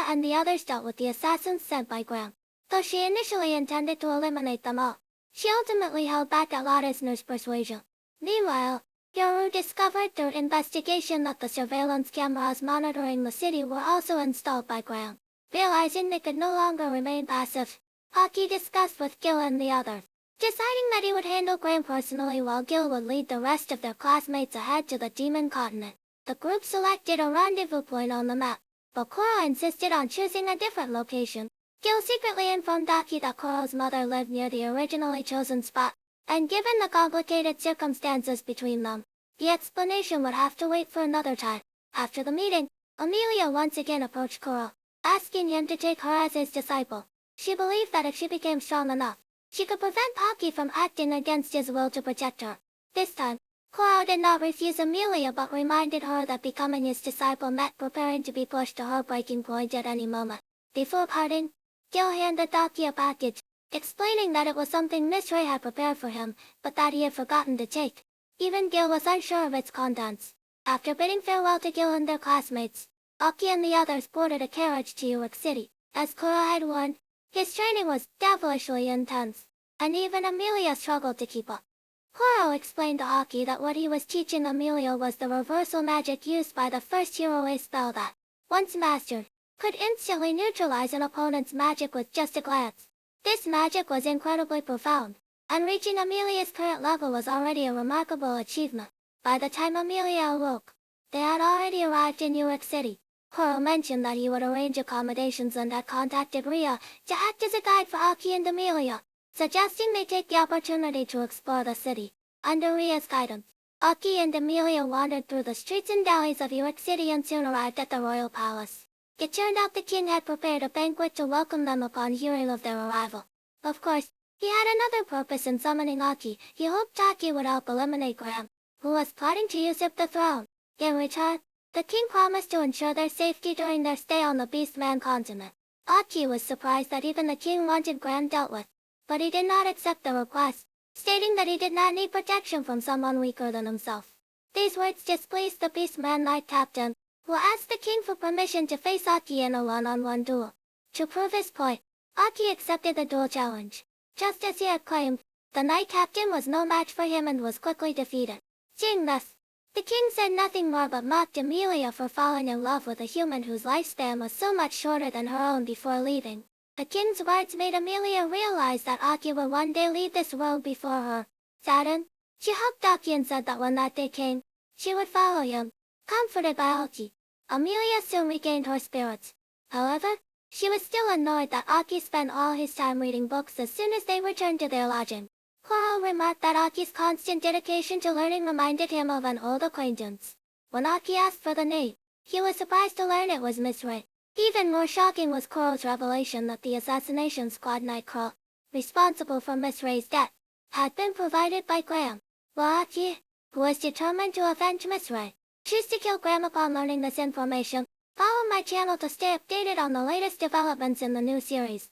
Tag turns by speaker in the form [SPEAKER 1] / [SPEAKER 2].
[SPEAKER 1] and the others dealt with the assassins sent by Graham. Though she initially intended to eliminate them all, she ultimately held back at Ladisner's persuasion. Meanwhile, Yoru discovered through investigation that the surveillance cameras monitoring the city were also installed by Graham. Realizing they could no longer remain passive, Aki discussed with Gil and the others, deciding that he would handle Graham personally while Gil would lead the rest of their classmates ahead to the Demon Continent. The group selected a rendezvous point on the map, but Koro insisted on choosing a different location. Gil secretly informed Aki that Koro's mother lived near the originally chosen spot, and given the complicated circumstances between them, the explanation would have to wait for another time. After the meeting, Amelia once again approached Koro, asking him to take her as his disciple. She believed that if she became strong enough, she could prevent Aki from acting against his will to protect her. This time, Koro did not refuse Amelia but reminded her that becoming his disciple meant preparing to be pushed to her breaking point at any moment. Before parting, Gil handed Aki a package, explaining that it was something Miss Ray had prepared for him, but that he had forgotten to take. Even Gil was unsure of its contents. After bidding farewell to Gil and their classmates, Aki and the others boarded a carriage to York City. As Koro had warned, his training was devilishly intense, and even Amelia struggled to keep up. Koro explained to Aki that what he was teaching Amelia was the reversal magic used by the first hero spell that, once mastered, could instantly neutralize an opponent's magic with just a glance. This magic was incredibly profound, and reaching Amelia's current level was already a remarkable achievement. By the time Amelia awoke, they had already arrived in York City. Koro mentioned that he would arrange accommodations and had contacted Ria to act as a guide for Aki and Amelia, suggesting they take the opportunity to explore the city. Under Ria's guidance, Aki and Amelia wandered through the streets and alleys of York City and soon arrived at the royal palace. It turned out the king had prepared a banquet to welcome them upon hearing of their arrival. Of course, he had another purpose in summoning Aki. He hoped Aki would help eliminate Graham, who was plotting to usurp the throne. In return, the king promised to ensure their safety during their stay on the Beastman continent. Aki was surprised that even the king wanted Graham dealt with, but he did not accept the request, stating that he did not need protection from someone weaker than himself. These words displeased the Beastman Knight captain, who asked the king for permission to face Aki in a one-on-one duel. To prove his point, Aki accepted the duel challenge. Just as he had claimed, the knight captain was no match for him and was quickly defeated. Seeing this, the king said nothing more but mocked Amelia for falling in love with a human whose lifespan was so much shorter than her own before leaving. The king's words made Amelia realize that Aki would one day leave this world before her. Saddened, she hugged Aki and said that when that day came, she would follow him. Comforted by Aki, Amelia soon regained her spirits. However, she was still annoyed that Aki spent all his time reading books as soon as they returned to their lodging. Koro remarked that Aki's constant dedication to learning reminded him of an old acquaintance. When Aki asked for the name, he was surprised to learn it was Miss Ray. Even more shocking was Koro's revelation that the assassination squad nightcrawler, responsible for Miss Ray's death, had been provided by Graham. While Aki, who was determined to avenge Miss Ray, chose to kill Graham upon learning this information. Follow my channel to stay updated on the latest developments in the new series.